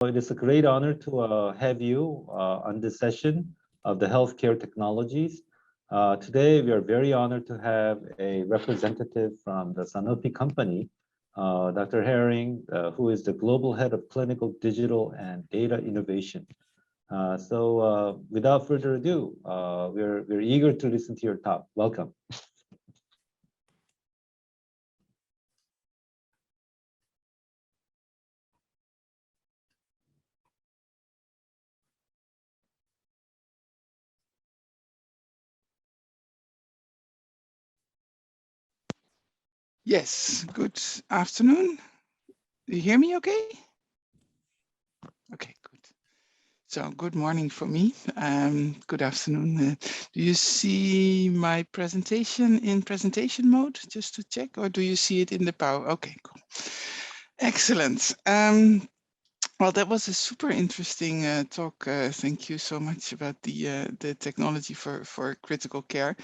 It is a great honor to have you on this session of the healthcare technologies. Today, we are very honored to have a representative from the Sanofi company, Dr. Haring, who is the Global Head of Clinical Digital and Data Innovation. Without further ado, we're eager to listen to your talk. Welcome. Yes, good afternoon. Do you hear me okay? Okay, good. So good morning for me. Good afternoon. Do you see my presentation in presentation mode, just to check, or do you see it in the power? Okay, cool. Excellent. Well, that was a super interesting talk. Thank you so much about the technology for critical care.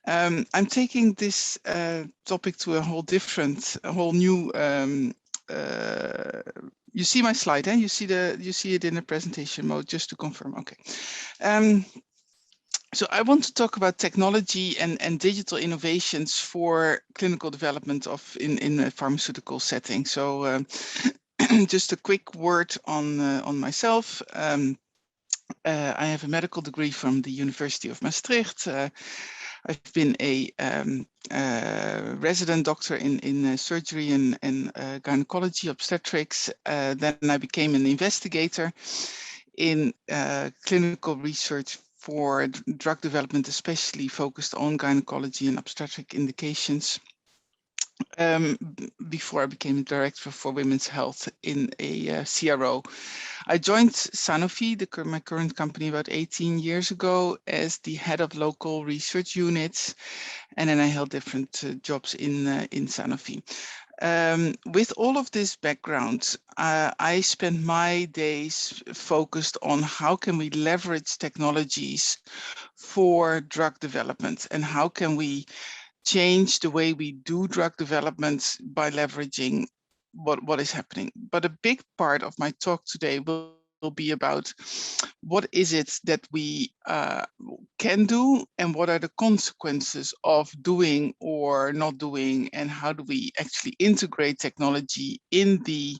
I'm taking this topic to a whole new. You see my slide, eh? You see it in the presentation mode, just to confirm. Okay. So I want to talk about technology and digital innovations for clinical development in a pharmaceutical setting. So just a quick word on myself. I have a medical degree from the University of Maastricht. I've been a resident doctor in surgery and gynecology, obstetrics. Then I became an investigator in clinical research for drug development, especially focused on gynecology and obstetric indications. Before I became director for women's health in a CRO. I joined Sanofi, my current company, about 18 years ago as the head of local research units, and then I held different jobs in Sanofi. With all of this background, I spent my days focused on how can we leverage technologies for drug development, and how can we change the way we do drug development by leveraging what is happening. But a big part of my talk today will be about what is it that we can do, and what are the consequences of doing or not doing, and how do we actually integrate technology in the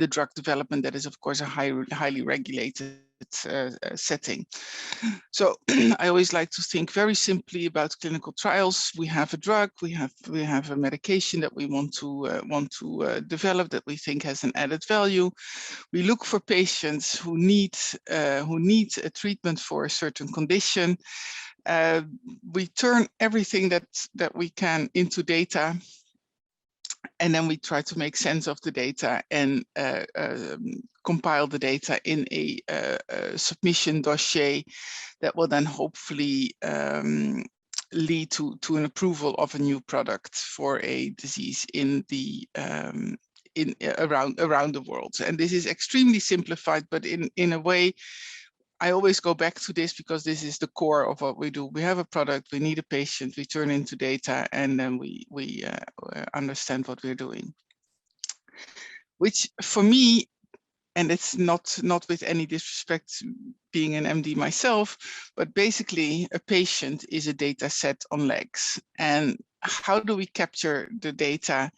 drug development that is, of course, a highly regulated setting. So I always like to think very simply about clinical trials. We have a drug, we have a medication that we want to develop that we think has an added value. We look for patients who need a treatment for a certain condition. We turn everything that we can into data, and then we try to make sense of the data and compile the data in a submission dossier that will then hopefully lead to an approval of a new product for a disease in the around the world. And this is extremely simplified, but in a way, I always go back to this because this is the core of what we do. We have a product, we need a patient, we turn into data, and then we understand what we're doing. Which for me, and it's not with any disrespect being an MD myself, but basically a patient is a data set on legs. And how do we capture the data?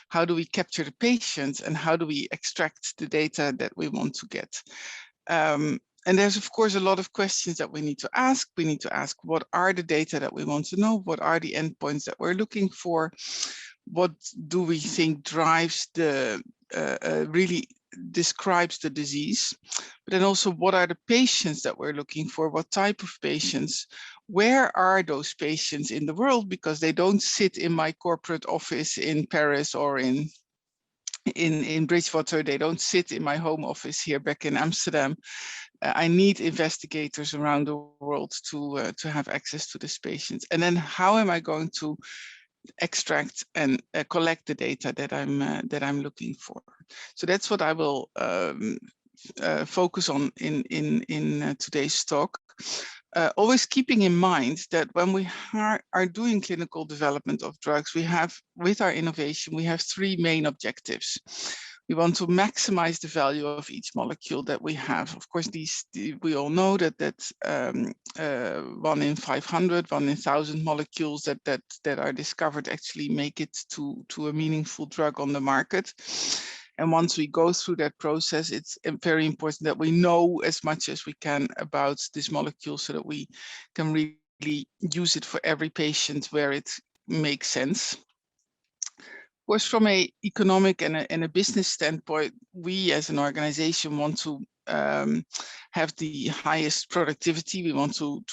How do we capture the patients? And how do we extract the data that we want to get? And there's, of course, a lot of questions that we need to ask. We need to ask, what are the data that we want to know? What are the endpoints that we're looking for? What do we think drives really describes the disease? But then also, what are the patients that we're looking for? What type of patients? Where are those patients in the world? Because they don't sit in my corporate office in Paris or in Bridgewater. They don't sit in my home office here back in Amsterdam. I need investigators around the world to have access to these patients. And then how am I going to extract and collect the data that I'm looking for? So that's what I will focus on in today's talk. Always keeping in mind that when we are doing clinical development of drugs, we have, with our innovation, we have three main objectives. We want to maximize the value of each molecule that we have. Of course, we all know that 1 in 500, 1 in 1,000 molecules that are discovered actually make it to a meaningful drug on the market. And once we go through that process, it's very important that we know as much as we can about this molecule so that we can really use it for every patient where it makes sense. Of course, from an economic and a business standpoint, we as an organization want to have the highest productivity. We want to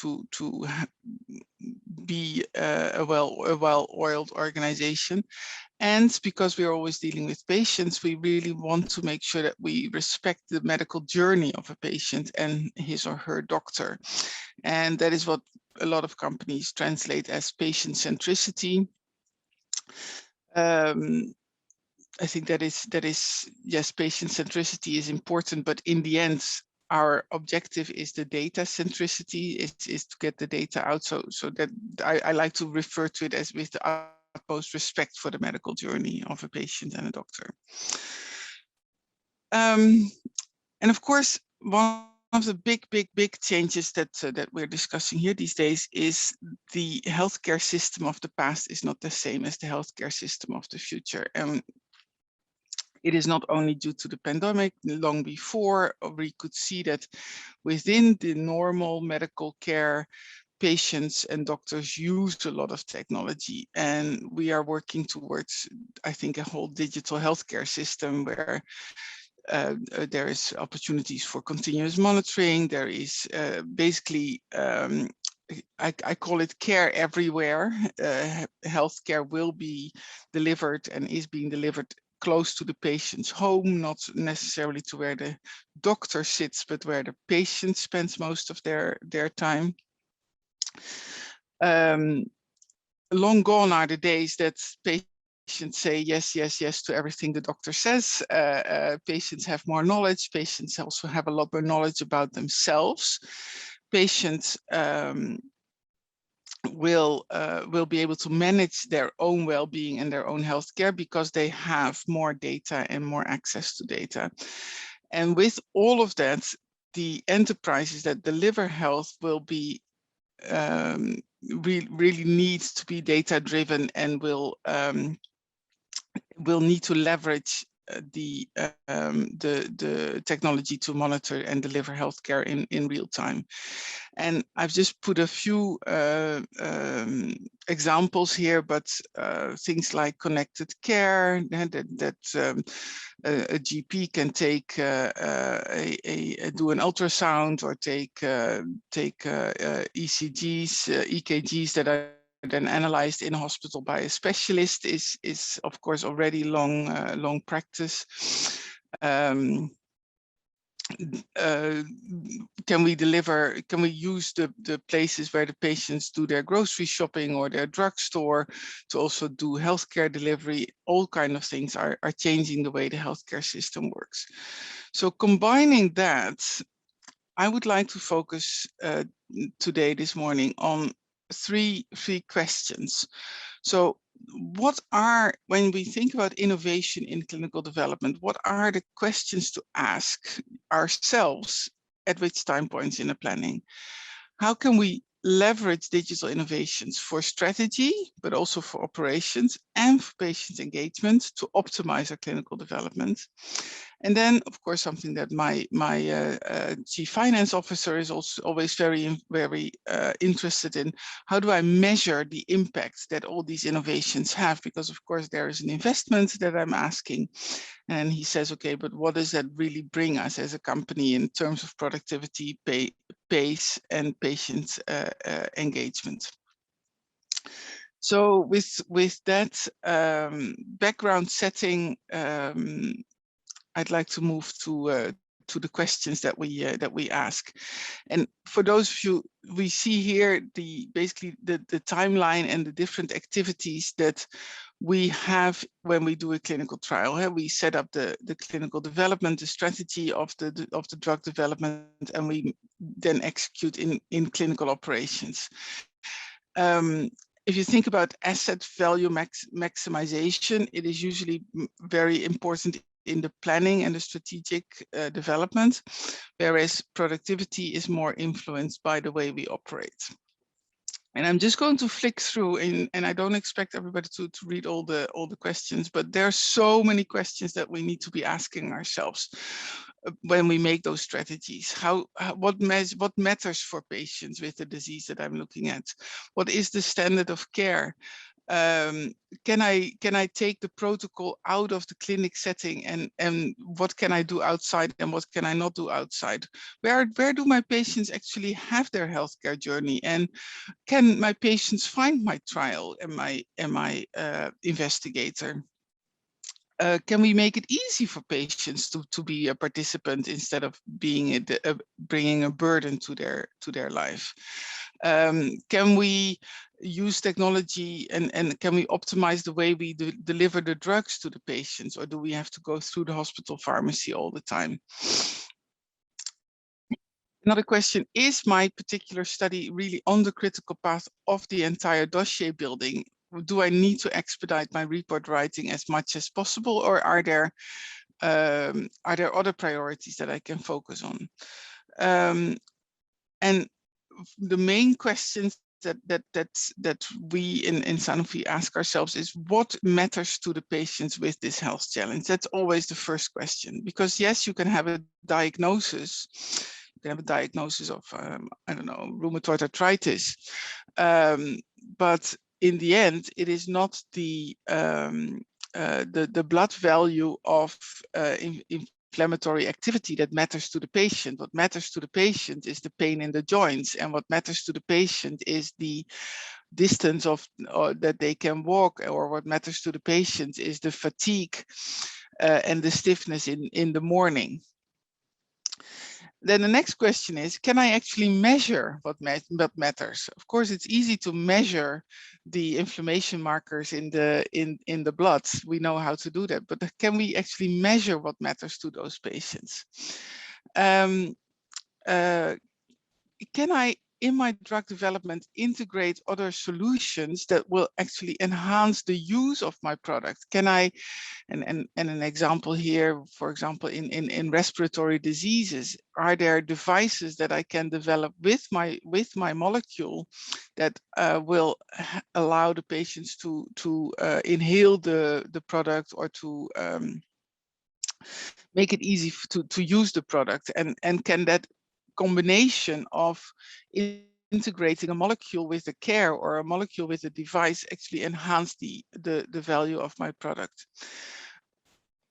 be a well-oiled organization. And because we are always dealing with patients, we really want to make sure that we respect the medical journey of a patient and his or her doctor. And that is what a lot of companies translate as patient centricity. I think that is yes, patient centricity is important, but in the end, our objective is the data centricity, is to get the data out. So that I like to refer to it as with the utmost respect for the medical journey of a patient and a doctor. And of course, one of the big changes that we're discussing here these days is the healthcare system of the past is not the same as the healthcare system of the future. And it is not only due to the pandemic. Long before, we could see that within the normal medical care, patients and doctors use a lot of technology, and we are working towards, I think, a whole digital healthcare system where there is opportunities for continuous monitoring. There is basically, I call it care everywhere. Healthcare will be delivered and is being delivered close to the patient's home, not necessarily to where the doctor sits, but where the patient spends most of their time. Long gone are the days that patients say yes, yes, yes to everything the doctor says. Patients have more knowledge. Patients also have a lot more knowledge about themselves. Patients will be able to manage their own well-being and their own healthcare because they have more data and more access to data. And with all of that, the enterprises that deliver health will be really needs to be data driven and will need to leverage the technology to monitor and deliver healthcare in real time. And I've just put a few examples here, but things like connected care, that a GP can take do an ultrasound or take ECGs, EKGs that are then analyzed in a hospital by a specialist is of course already long practice. Can we use the places where the patients do their grocery shopping or their drugstore to also do healthcare delivery? All kinds of things are changing the way the healthcare system works. So combining that, I would like to focus this morning on three questions. So when we think about innovation in clinical development, what are the questions to ask ourselves at which time points in the planning? How can we leverage digital innovations for strategy, but also for operations and for patient engagement to optimize our clinical development? And then, of course, something that my chief finance officer is also always very interested in: how do I measure the impact that all these innovations have? Because of course there is an investment that I'm asking, and he says, okay, but what does that really bring us as a company in terms of productivity, pace, and patient engagement? So with that background setting, I'd like to move to the questions that we ask. And for those of you, we see here basically the timeline and the different activities that we have when we do a clinical trial. We set up the clinical development, the strategy of the drug development, and we then execute in clinical operations. If you think about asset value maximization, it is usually very important the planning and the strategic development, whereas productivity is more influenced by the way we operate. And I'm just going to flick through, and I don't expect everybody to read all the questions, but there are so many questions that we need to be asking ourselves when we make those strategies. What matters for patients with the disease that I'm looking at? What is the standard of care? Can I take the protocol out of the clinic setting, and what can I do outside and what can I not do outside? Where do my patients actually have their healthcare journey, and can my patients find my trial and my investigator? Can we make it easy for patients to be a participant instead of being bringing a burden to their life? Can we use technology and can we optimize the way we deliver the drugs to the patients, or do we have to go through the hospital pharmacy all the time? Another question, is my particular study really on the critical path of the entire dossier building? Do I need to expedite my report writing as much as possible, or are there other priorities that I can focus on? And the main questions that we in Sanofi ask ourselves is, what matters to the patients with this health challenge? That's always the first question, because yes, you can have a diagnosis. You can have a diagnosis of, I don't know, rheumatoid arthritis, but in the end, it is not the blood value of inflammatory activity that matters to the patient. What matters to the patient is the pain in the joints, and what matters to the patient is the distance that they can walk, or what matters to the patient is the fatigue and the stiffness in the morning. Then the next question is, can I actually measure what matters? Of course, it's easy to measure the inflammation markers in the blood. We know how to do that, but can we actually measure what matters to those patients? Can I, in my drug development, integrate other solutions that will actually enhance the use of my product? Can I, and an example here, for example, in respiratory diseases, are there devices that I can develop with my molecule that will allow the patients to inhale the product, or to make it easy to use the product? And can that combination of integrating a molecule with the care or a molecule with a device actually enhance the value of my product?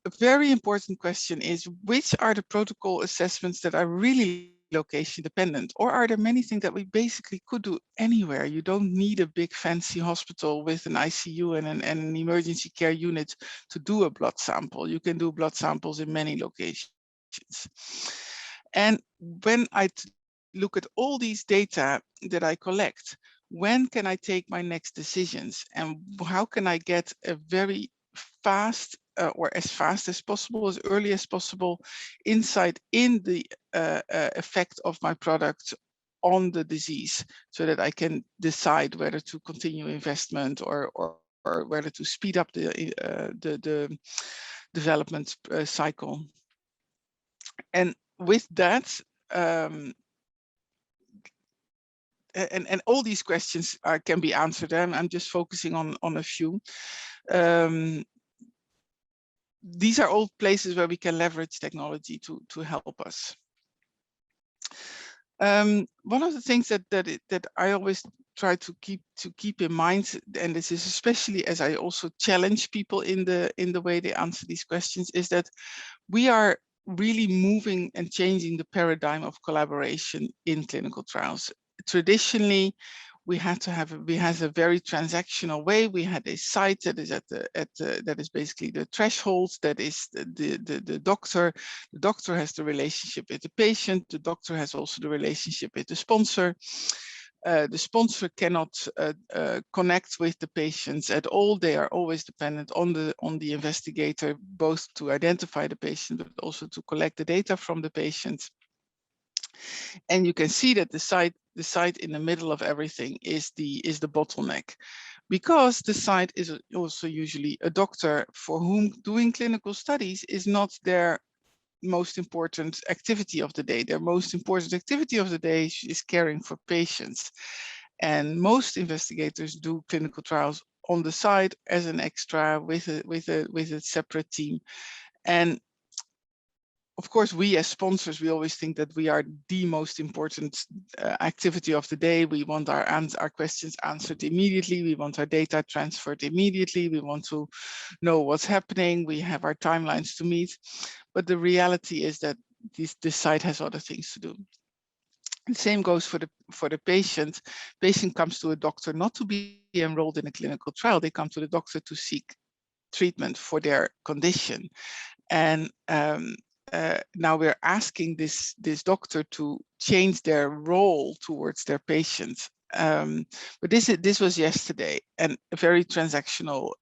A very important question is, which are the protocol assessments that are really location dependent, or are there many things that we basically could do anywhere? You don't need a big fancy hospital with an ICU and an emergency care unit to do a blood sample. You can do blood samples in many locations. And when I look at all these data that I collect, when can I take my next decisions, and how can I get a very fast or as fast as possible, as early as possible, insight in the effect of my product on the disease, so that I can decide whether to continue investment or whether to speed up the development cycle. And with that, and all these questions can be answered, and I'm just focusing on a few. These are all places where we can leverage technology to help us. One of the things that I always try to keep in mind, and this is especially as I also challenge people in the way they answer these questions, is that we are really moving and changing the paradigm of collaboration in clinical trials. Traditionally, we had a very transactional way. We had a site that is that is basically the threshold. That is the doctor. The doctor has the relationship with the patient. The doctor has also the relationship with the sponsor. The sponsor cannot connect with the patients at all. They are always dependent on the investigator, both to identify the patient, but also to collect the data from the patient. And you can see that the site in the middle of everything is the bottleneck. because the site is also usually a doctor for whom doing clinical studies is not their most important activity of the day. Their most important activity of the day is caring for patients. And most investigators do clinical trials on the side as an extra with a separate team. And of course, we as sponsors, we always think that we are the most important activity of the day. We want our questions answered immediately. We want our data transferred immediately. We want to know what's happening. We have our timelines to meet. But the reality is that this site has other things to do. The same goes for the patient. Patient comes to a doctor not to be enrolled in a clinical trial. They come to the doctor to seek treatment for their condition. And now we're asking this doctor to change their role towards their patients. But this was yesterday, and very transactional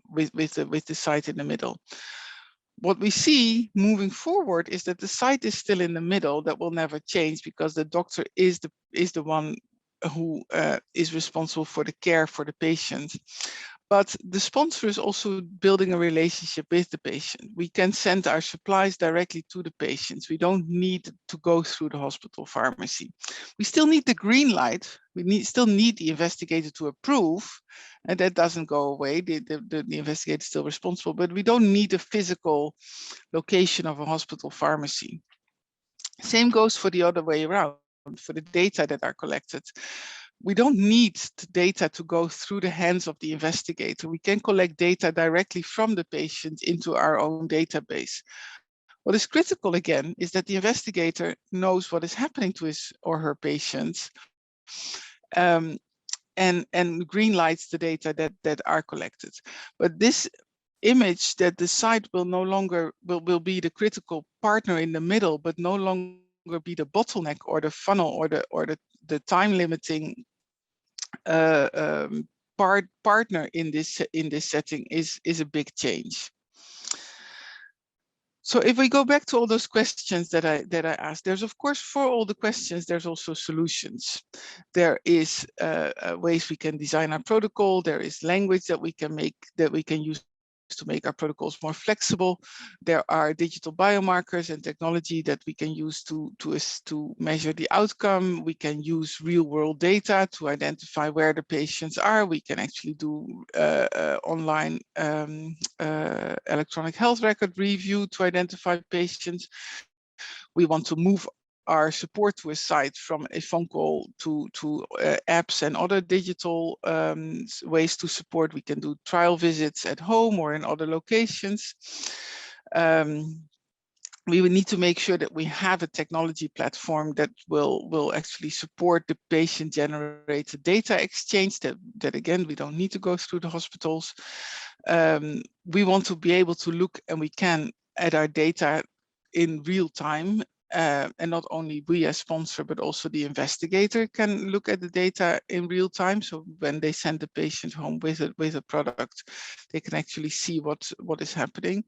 with the site in the middle. What we see moving forward is that the site is still in the middle. That will never change because the doctor is the one who is responsible for the care for the patient. But the sponsor is also building a relationship with the patient. We can send our supplies directly to the patients. We don't need to go through the hospital pharmacy. We still need the green light. We still need the investigator to approve, and that doesn't go away. The investigator is still responsible, but we don't need a physical location of a hospital pharmacy. Same goes for the other way around, for the data that are collected. We don't need the data to go through the hands of the investigator. We can collect data directly from the patient into our own database. What is critical again is that the investigator knows what is happening to his or her patients and green lights the data that are collected. But this image that the site will no longer will be the critical partner in the middle, but no longer be the bottleneck or the funnel or the time limiting partner in this setting is a big change. So if we go back to all those questions that I asked, there's of course for all the questions there's also solutions. There is ways we can design our protocol. There is language that we can use to make our protocols more flexible. There are digital biomarkers and technology that we can use to measure the outcome. We can use real world data to identify where the patients are. We can actually do online electronic health record review to identify patients. We want to move our support to a site from a phone call to apps and other digital ways to support. We can do trial visits at home or in other locations. We would need to make sure that we have a technology platform that will actually support the patient-generated data exchange. That again, we don't need to go through the hospitals. We want to be able to look, and we can, at our data in real time. And not only we as sponsor, but also the investigator can look at the data in real time. So when they send the patient home with a product, they can actually see what is happening.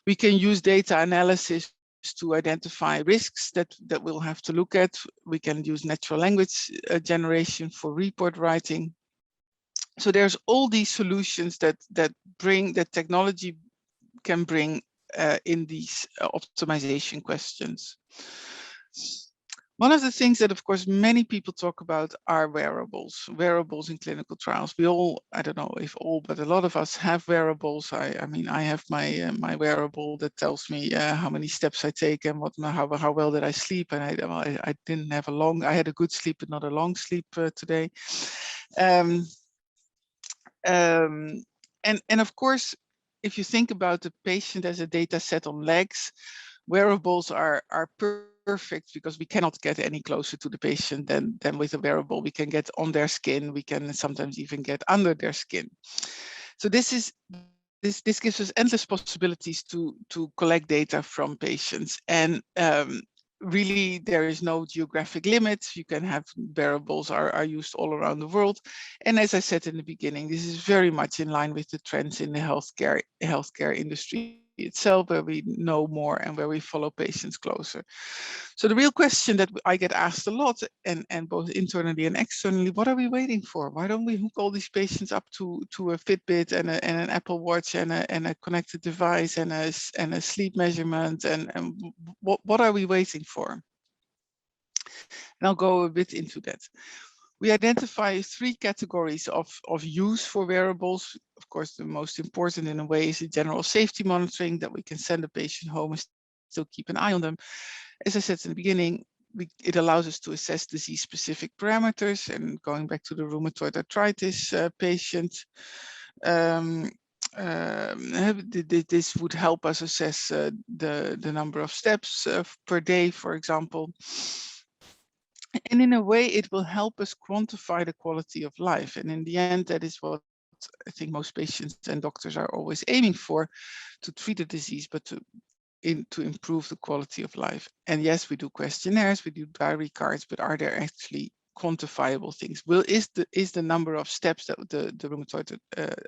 We can use data analysis to identify risks that we'll have to look at. We can use natural language generation for report writing. So there's all these solutions that technology can bring in these optimization questions. One of the things that, of course, many people talk about are wearables in clinical trials. We all, I don't know if all, but a lot of us have wearables. I mean, I have my wearable that tells me how many steps I take and how well did I sleep. And I didn't have I had a good sleep, but not a long sleep today. And of course, if you think about the patient as a data set on legs, wearables are perfect because we cannot get any closer to the patient than with a wearable. We can get on their skin. We can sometimes even get under their skin. So this gives us endless possibilities to collect data from patients. And really, there is no geographic limit. You can have wearables are used all around the world. And as I said in the beginning, this is very much in line with the trends in the healthcare industry. itself, where we know more and where we follow patients closer. So the real question that I get asked a lot, and both internally and externally, what are we waiting for? Why don't we hook all these patients up to a Fitbit and an Apple Watch and a connected device and a sleep measurement? And what are we waiting for? And I'll go a bit into that. We identify 3 categories of use for wearables. Of course, the most important in a way is the general safety monitoring, that we can send a patient home and still keep an eye on them. As I said in the beginning, it allows us to assess disease-specific parameters. And going back to the rheumatoid arthritis patient, this would help us assess the number of steps per day, for example. And in a way, it will help us quantify the quality of life. And in the end, that is what I think most patients and doctors are always aiming for, to treat a disease, but to improve the quality of life. And yes, we do questionnaires, we do diary cards, but are there actually quantifiable things? Is the number of steps that the rheumatoid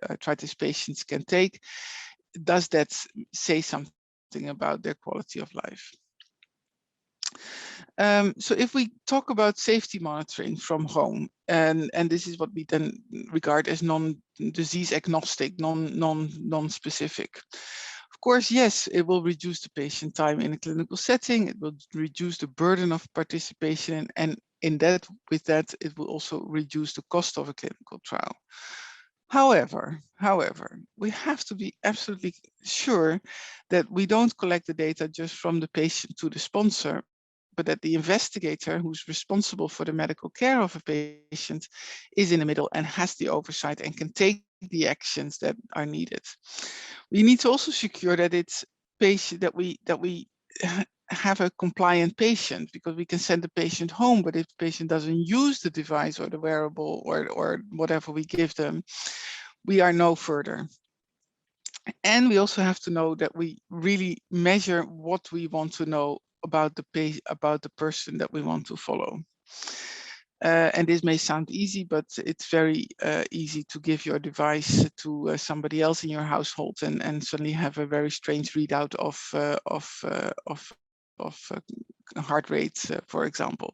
arthritis patients can take, does that say something about their quality of life? So if we talk about safety monitoring from home, and this is what we then regard as non-disease agnostic, non-specific. Of course, yes, it will reduce the patient time in a clinical setting. It will reduce the burden of participation, and with that, it will also reduce the cost of a clinical trial. However, we have to be absolutely sure that we don't collect the data just from the patient to the sponsor, but that the investigator who's responsible for the medical care of a patient is in the middle and has the oversight and can take the actions that are needed. We need to also secure that it's patient that we have a compliant patient, because we can send the patient home, but if the patient doesn't use the device or the wearable or whatever we give them, we are no further. And we also have to know that we really measure what we want to know about the person that we want to follow. And this may sound easy, but it's very easy to give your device to somebody else in your household and suddenly have a very strange readout of heart rate, for example.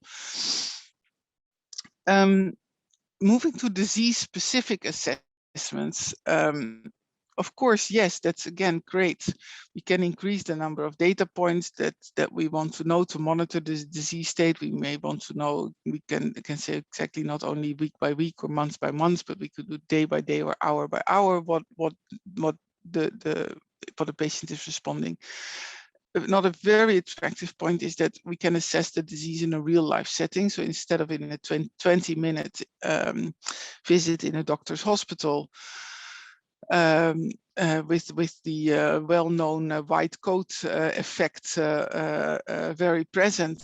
Moving to disease-specific assessments. Of course, yes, that's again great. We can increase the number of data points that we want to know to monitor the disease state. We may want to know, we can say exactly not only week by week or month by month, but we could do day by day or hour by hour what the patient is responding. Not a very attractive point is that we can assess the disease in a real life setting. So instead of in a 20-minute visit in a doctor's hospital, with the well-known white coat effect very present,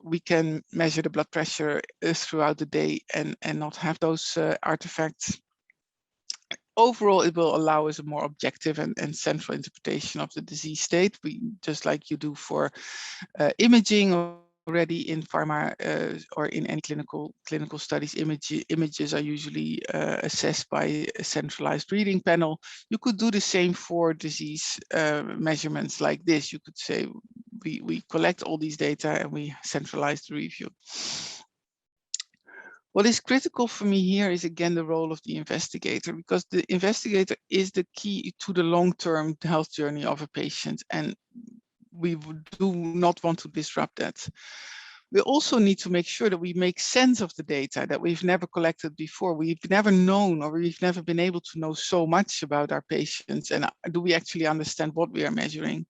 we can measure the blood pressure throughout the day and not have those artifacts. Overall, it will allow us a more objective and central interpretation of the disease state. Just like you do for imaging already in pharma or in any clinical studies, images are usually assessed by a centralized reading panel. You could do the same for disease measurements like this. You could say we collect all these data and we centralize the review. What is critical for me here is again the role of the investigator, because the investigator is the key to the long-term health journey of a patient, and we do not want to disrupt that. We also need to make sure that we make sense of the data that we've never collected before. We've never known, or we've never been able to know so much about our patients, and do we actually understand what we are measuring?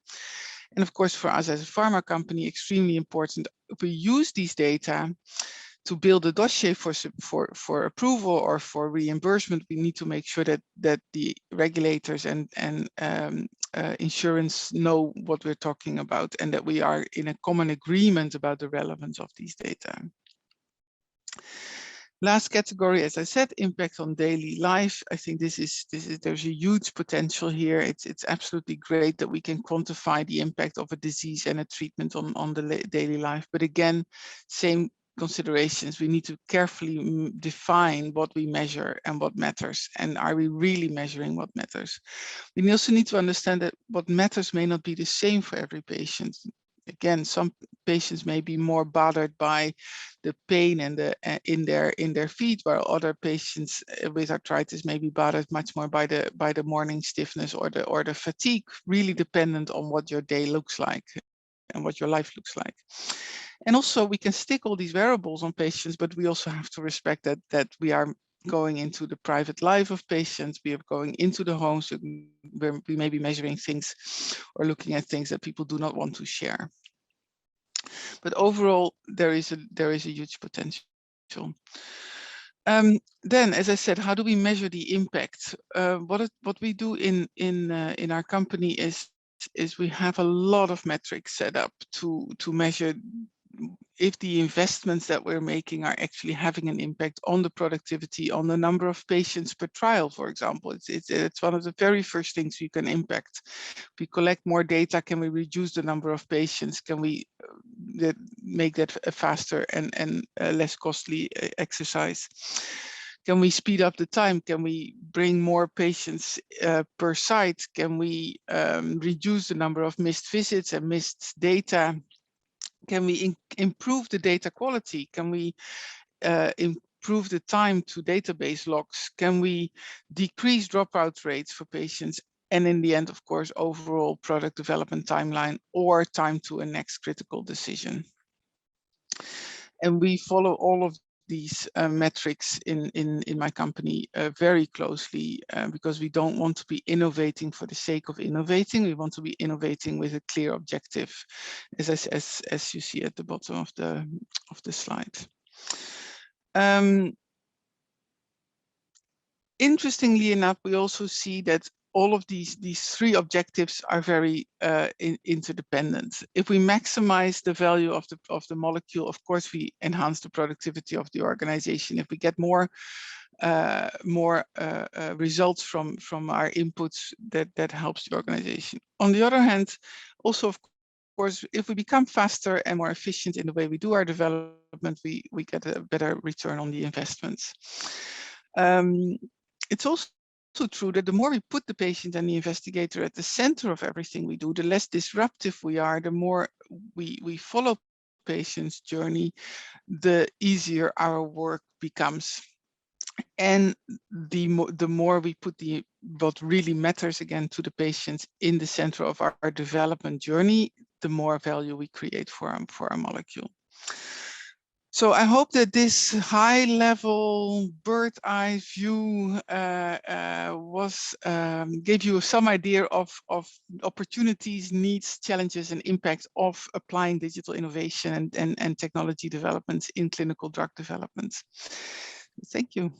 And of course, for us as a pharma company, extremely important, if we use these data to build a dossier for approval or for reimbursement, we need to make sure that the regulators and insurance know what we're talking about, and that we are in a common agreement about the relevance of these data. Last category, as I said, impact on daily life. I think there's a huge potential here. It's absolutely great that we can quantify the impact of a disease and a treatment on the daily life. But again, same considerations. We need to carefully define what we measure and what matters, and are we really measuring what matters. We also need to understand that what matters may not be the same for every patient. Again, some patients may be more bothered by the pain and the in their feet, while other patients with arthritis may be bothered much more by the morning stiffness or the fatigue, really dependent on what your day looks like and what your life looks like. And also we can stick all these variables on patients, but we also have to respect that we are going into the private life of patients. We are going into the homes where we may be measuring things or looking at things that people do not want to share. But overall, there is a huge potential. Then, as I said, how do we measure the impact? What we do in our company is we have a lot of metrics set up to measure if the investments that we're making are actually having an impact on the productivity, on the number of patients per trial, for example. It's one of the very first things we can impact. If we collect more data, can we reduce the number of patients? Can we make that a faster and less costly exercise? Can we speed up the time? Can we bring more patients per site? Can we reduce the number of missed visits and missed data? Can we improve the data quality? Can we improve the time to database logs? Can we decrease dropout rates for patients? And in the end, of course, overall product development timeline or time to a next critical decision. And we follow all of these metrics in my company very closely because we don't want to be innovating for the sake of innovating. We want to be innovating with a clear objective, as you see at the bottom of the slide. Interestingly enough, we also see that all of these three objectives are very interdependent. If we maximize the value of the molecule, of course, we enhance the productivity of the organization. If we get more results from our inputs, that helps the organization. On the other hand, also, of course, if we become faster and more efficient in the way we do our development, we get a better return on the investments. It's also true that the more we put the patient and the investigator at the center of everything we do, the less disruptive we are, the more we follow patients' journey, the easier our work becomes. And the more we put what really matters again to the patients in the center of our development journey, the more value we create for our molecule. So I hope that this high-level bird-eye view gave you some idea of opportunities, needs, challenges, and impacts of applying digital innovation and technology developments in clinical drug development. Thank you.